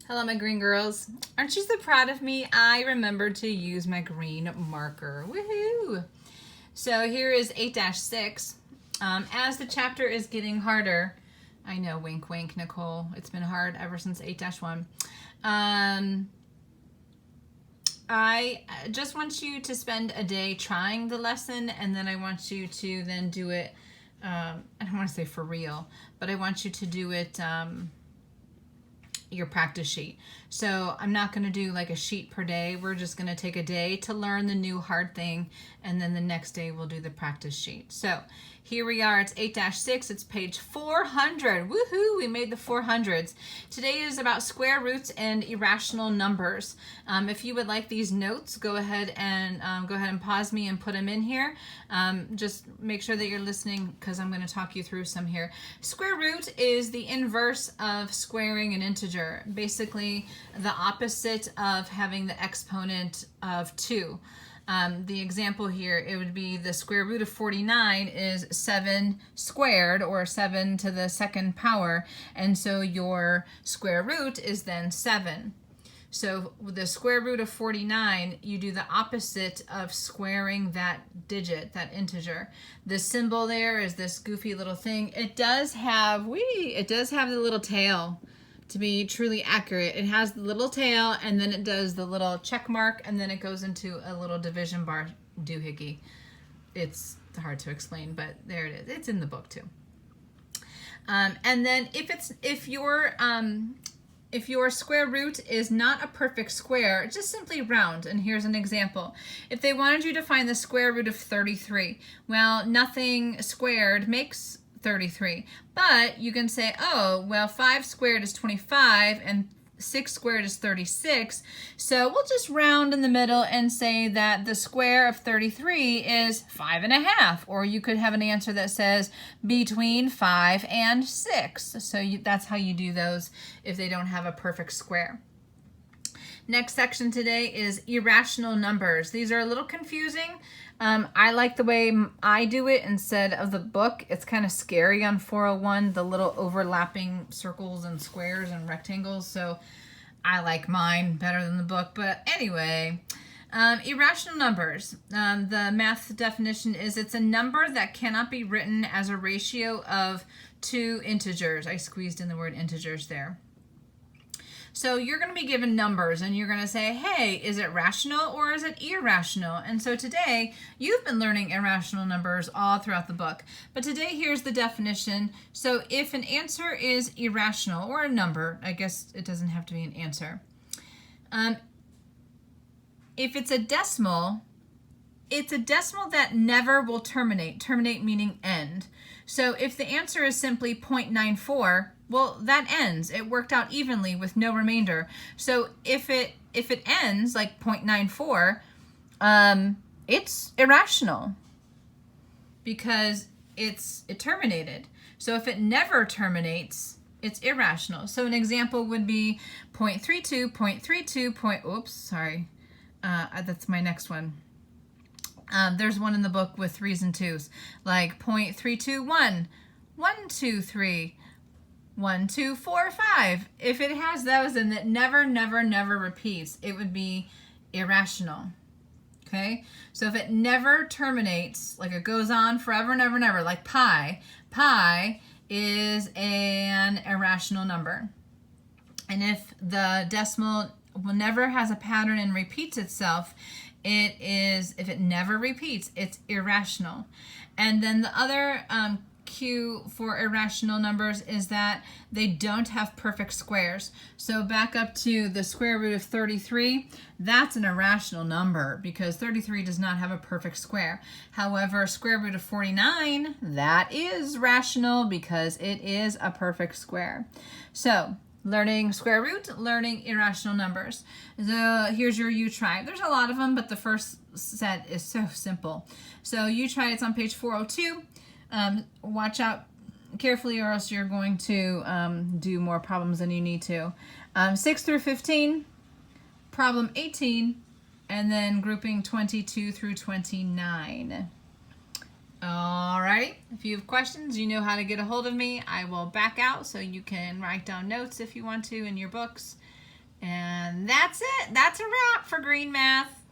Hello, my green girls. Aren't you so proud of me? I remembered to use my green marker. Woohoo! So here is 8-6. As the chapter is getting harder, I know, wink, wink, Nicole. It's been hard ever since 8-1. I just want you to spend a day trying the lesson, and then I want you to then do it, I don't want to say for real, but I want you to do it your practice sheet. So I'm not going to do like a sheet per day. We're just going to take a day to learn the new hard thing, and then the next day we'll do the practice sheet. So here we are. It's 8-6. It's page 400. Woohoo! We made the 400s. Today is about square roots and irrational numbers. If you would like these notes, go ahead and pause me and put them in here. Just make sure that you're listening because I'm going to talk you through some here. Square root is the inverse of squaring an integer. Basically, the opposite of having the exponent of 2. The example here, it would be the square root of 49 is 7 squared, or 7 to the second power, and so your square root is then 7. So with the square root of 49, you do the opposite of squaring that digit, that integer. The symbol there is this goofy little thing. It does have the little tail. To be truly accurate, it has the little tail, and then it does the little check mark, and then it goes into a little division bar doohickey. It's hard to explain, but there it is. It's in the book too. And then if your square root is not a perfect square, just simply round. And here's an example. If they wanted you to find the square root of 33, well, nothing squared makes 33, but you can say, oh, well, 5 squared is 25 and 6 squared is 36, so we'll just round in the middle and say that the square of 33 is 5.5, or you could have an answer that says between 5 and 6. So that's how you do those if they don't have a perfect square. Next section today is irrational numbers. These are a little confusing. I like the way I do it instead of the book. It's kind of scary on 401, the little overlapping circles and squares and rectangles. So I like mine better than the book. But anyway, irrational numbers. The math definition is it's a number that cannot be written as a ratio of 2 integers. I squeezed in the word integers there. So you're going to be given numbers, and you're going to say, hey, is it rational or is it irrational? And so today, you've been learning irrational numbers all throughout the book. But today, here's the definition. So if an answer is irrational, or a number, I guess it doesn't have to be an answer. If it's a decimal that never will terminate. Terminate meaning end. So if the answer is simply 0.94, well, that ends. It worked out evenly with no remainder. So if it ends like 0.94, it's irrational because it terminated. So if it never terminates, it's irrational. So an example would be 0.32, 0.32, oops, sorry. That's my next one. There's one in the book with 3s and 2s, like 0.321, 1, 2, 3, 1, 2, 4, 5. If it has those and it never, never, never repeats, it would be irrational. Okay? So if it never terminates, like it goes on forever and ever and ever, like pi is an irrational number. And if the decimal never has a pattern and repeats itself, if it never repeats, it's irrational. And then the other cue for irrational numbers is that they don't have perfect squares. So back up to the square root of 33, that's an irrational number because 33 does not have a perfect square. However, square root of 49, that is rational because it is a perfect square. So learning square root, learning irrational numbers. So here's your you try. There's a lot of them, but the first set is so simple. So you try, it's on page 402. Watch out carefully or else you're going to do more problems than you need to. 6 through 15, problem 18, and then grouping 22 through 29. Alrighty, if you have questions, you know how to get a hold of me. I will back out so you can write down notes if you want to in your books. And that's it. That's a wrap for green math.